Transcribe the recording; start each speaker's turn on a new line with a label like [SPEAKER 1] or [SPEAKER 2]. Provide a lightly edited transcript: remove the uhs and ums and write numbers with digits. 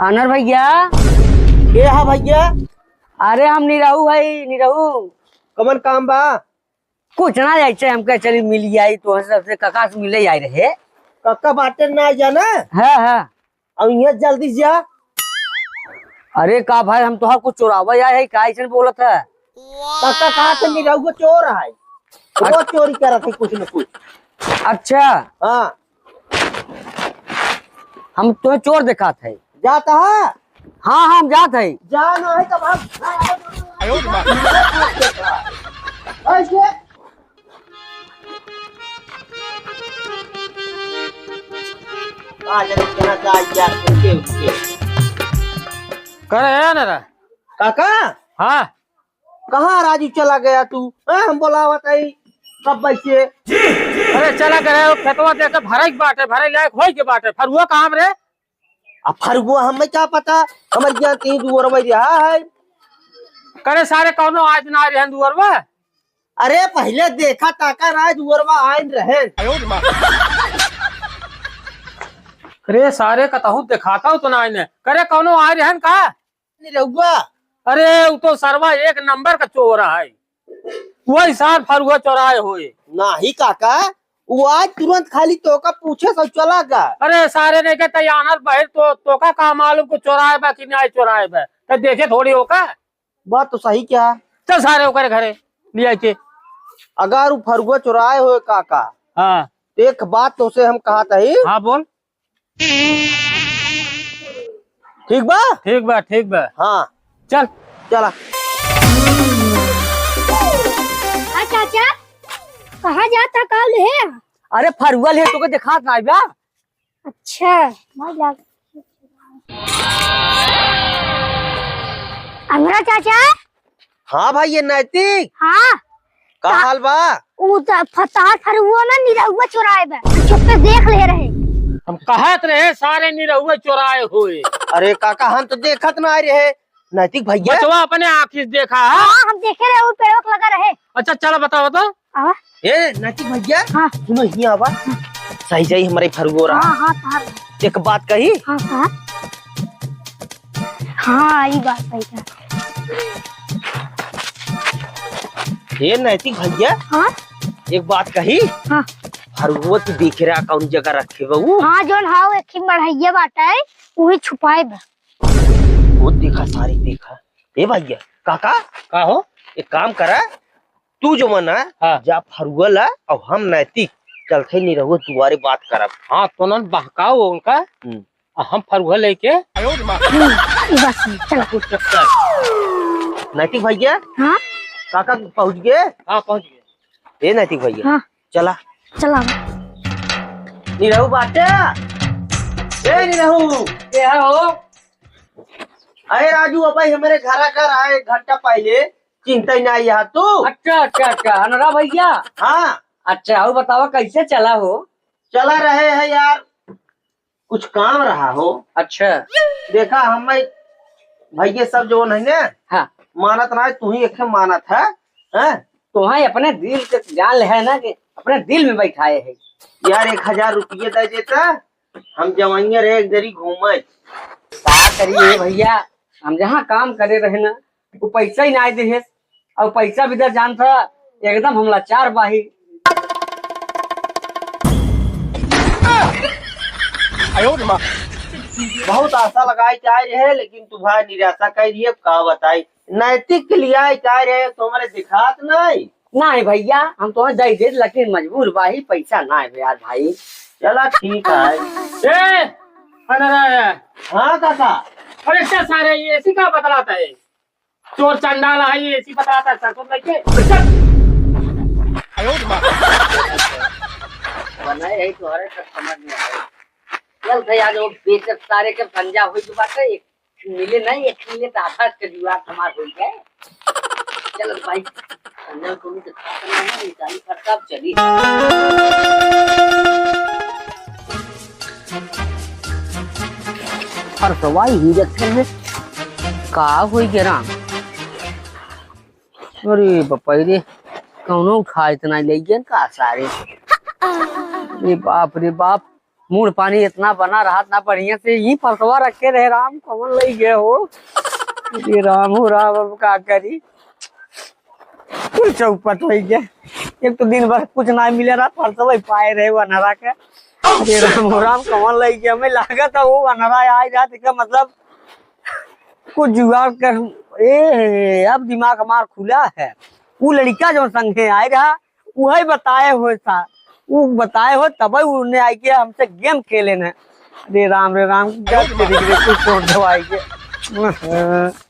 [SPEAKER 1] Owner भैया।
[SPEAKER 2] के हा भैया?
[SPEAKER 1] अरे हम निरहू भाई निरहू।
[SPEAKER 2] कमन काम बा?
[SPEAKER 1] कुछ ना जाए हमके चली मिल आई तो सबसे कका से मिले आई रहे।
[SPEAKER 2] कक्का बाटे ना जाना।
[SPEAKER 1] है
[SPEAKER 2] अब यहाँ जल्दी जा।
[SPEAKER 1] अरे का भाई हम तो कुछ चोरावा आए है का ऐसे बोलत है।
[SPEAKER 2] कक्का कहा तो निरहू को चोर है। रोज चोरी कर रखे कुछ न कुछ।
[SPEAKER 1] अच्छा
[SPEAKER 2] हाँ
[SPEAKER 1] हम तुम्हें चोर देखा थे।
[SPEAKER 2] जाता है।
[SPEAKER 1] हाँ हम जात है।
[SPEAKER 2] जाना है तब हम ऐसे
[SPEAKER 3] करे है ना
[SPEAKER 2] काका
[SPEAKER 3] हाँ।
[SPEAKER 2] कहाँ राजू चला गया तू? हम बोला कब बैठे?
[SPEAKER 3] अरे चला करे खेतवा देखे भरे के बाटे भरे लायक होई के बाटे फरुआ कहाँ रे?
[SPEAKER 2] अब फरगुआ हमें क्या पता। हमारे यहाँ 3 रहा है।
[SPEAKER 3] करे सारे कौनो आज ना रहे दुअरवा।
[SPEAKER 2] अरे पहले देखा ताका राज उरवा आइन रहे।
[SPEAKER 3] अरे सारे कतहू दिखाता हूँ तो ना इन्हें करे कौनो आ रहे का
[SPEAKER 2] रहुआ
[SPEAKER 3] अरे वो तो सरवा एक नंबर का चोर है। वही साल फरुआ चौराहे हुए
[SPEAKER 2] नहीं काका। वो आज तुरंत खाली तो का पूछे सब चला गा।
[SPEAKER 3] अरे सारे ने के तैयार बहर तो का काम मालूम को चौराहे बा कि नहीं चौराहे बा तो देखे थोड़ी होका।
[SPEAKER 2] बात तो सही क्या।
[SPEAKER 3] चल सारे होकर घरे लिया के।
[SPEAKER 2] अगर वो फरुआ चुराए हुए काका
[SPEAKER 3] हाँ
[SPEAKER 2] एक बात तो से हम कहा था ही।
[SPEAKER 3] हाँ बोल।
[SPEAKER 2] ठीक बा
[SPEAKER 3] ठीक बा
[SPEAKER 2] हाँ
[SPEAKER 3] चल
[SPEAKER 2] चला।
[SPEAKER 4] चाचा कहाँ जाता कल है?
[SPEAKER 1] अरे फरुअल है तो के देखा ना बा।
[SPEAKER 4] अच्छा अमरा चाचा।
[SPEAKER 2] हाँ भाई ये नैतिक
[SPEAKER 4] हाँ
[SPEAKER 2] का हाल बा?
[SPEAKER 4] वो फसाद फरुआ में निरहुआ चुराए बा चुप पे देख ले रहे।
[SPEAKER 3] हम कहत रहे सारे निरहुए चौराहे हुए।
[SPEAKER 2] अरे काका हम तो देखत ना आ रहे। नैतिक भैया
[SPEAKER 3] बचवा अपने आँखी से देखा है।
[SPEAKER 4] हाँ हम देखे रहे वो पेड़ों लगा रहे।
[SPEAKER 3] अच्छा चलो बताओ तो।
[SPEAKER 2] ए नैतिक भैया
[SPEAKER 4] हाँ
[SPEAKER 2] सुनो यहाँ आवा। सही सही हमारे फरुआ रहा।
[SPEAKER 4] हाँ हाँ
[SPEAKER 2] एक बात कही।
[SPEAKER 4] हाँ हाँ हाँ ये बात सही है।
[SPEAKER 2] ये नैतिक भैया
[SPEAKER 4] हाँ
[SPEAKER 2] एक बात कही।
[SPEAKER 4] हाँ
[SPEAKER 2] फरुआ तू देख रहा कौन जगह रखे बहू?
[SPEAKER 4] हाँ जोन हाँ एक ही मढ़ैया बाटा है वही छुपाए बा।
[SPEAKER 2] वो देखा सारी देखा। ए भैया काका
[SPEAKER 3] का हो
[SPEAKER 2] एक काम करा तू जो मना
[SPEAKER 3] हाँ।
[SPEAKER 2] जा फरुआ ला और हम नैतिक चलते नहीं रहो तुम्हारे बात करब।
[SPEAKER 3] हाँ तो न बहकाओ उनका हम फरुआ लेके
[SPEAKER 4] बस चलो।
[SPEAKER 2] नैतिक भैया
[SPEAKER 4] हाँ
[SPEAKER 2] काका पहुँच गए?
[SPEAKER 3] हाँ पहुँच गए।
[SPEAKER 2] ए नैतिक भैया
[SPEAKER 4] हाँ
[SPEAKER 2] चला।
[SPEAKER 4] चला
[SPEAKER 2] नहीं रहू बाटे। ए नहीं रहू
[SPEAKER 1] क्या हो?
[SPEAKER 2] अरे राजू अब हमारे घर आए घंटा पहले चिंता ही नहीं यहाँ तू।
[SPEAKER 1] अच्छा अनरा भैया।
[SPEAKER 2] हाँ
[SPEAKER 1] अच्छा और बताओ कैसे चला हो?
[SPEAKER 2] चला रहे हैं यार कुछ काम रहा हो।
[SPEAKER 1] अच्छा
[SPEAKER 2] देखा हम भैया सब जो नहीं ना
[SPEAKER 1] हाँ
[SPEAKER 2] मानत ना तू ही एक मानत है।
[SPEAKER 1] तुम्हारे अपने दिल के जान है ना कि अपने दिल में बैठाए है।
[SPEAKER 2] यार 1000 रुपये दे देता हम जवाइया रहे एक जरी घूमे।
[SPEAKER 1] क्या करिए भैया हम जहाँ काम करे रहे ना वो पैसा ही ना दे और पैसा भी दे जान था एकदम हम लाचार बाही।
[SPEAKER 2] बहुत आशा लगाई चाह रहे लेकिन तुम्हारा निराशा कर दिए का बताई। नैतिक के लिए चाह रहे तुम्हारे दिखात नहीं।
[SPEAKER 1] नहीं भैया हम तो दे दे लेकिन मजबूर बाही पैसा ना है यार भाई।
[SPEAKER 2] चला ठीक है। हाँ काका
[SPEAKER 3] अरे क्या सारे ये ऐसी का बतलाता है चोर चंडाल है ये ऐसी बतलाता है सरसों लेके।
[SPEAKER 1] यही तो हरे तक समझ में आए। चल भैया जो बेचत सारे के पंजा हुई जो बात है एक मिले नहीं एक मिले तो आधा के दीवार हमार हो गए। चल भाई अंदर को भी खाता नहीं निकाली खर्चा चली। और सवाई ही रखे में का हुई के राम। अरे बपाई रे कौनो उठा इतना ले गया का सारे। रे बाप मूड पानी इतना बना रहा ना बढ़िया से ही फसवा रखे रहे राम कमल लई गए हो ये राम हो राम अब का करी कुल चौपट हो गया एक तो दिन भर कुछ ना मिले रहा फसवा पाए रहे वो अनहरा के ये राम हो राम कमल लई गया हमें लागत है वो अनहरा आई रहा इसका मतलब कुछ जुगाड़ कर अब दिमाग हमार खुला है वो लड़का जो संगे आए रहा वही बताए हो था वो बताए हो तब उन्हें आई के हमसे गेम खेले न रे राम कुछ छोड़ दो आई के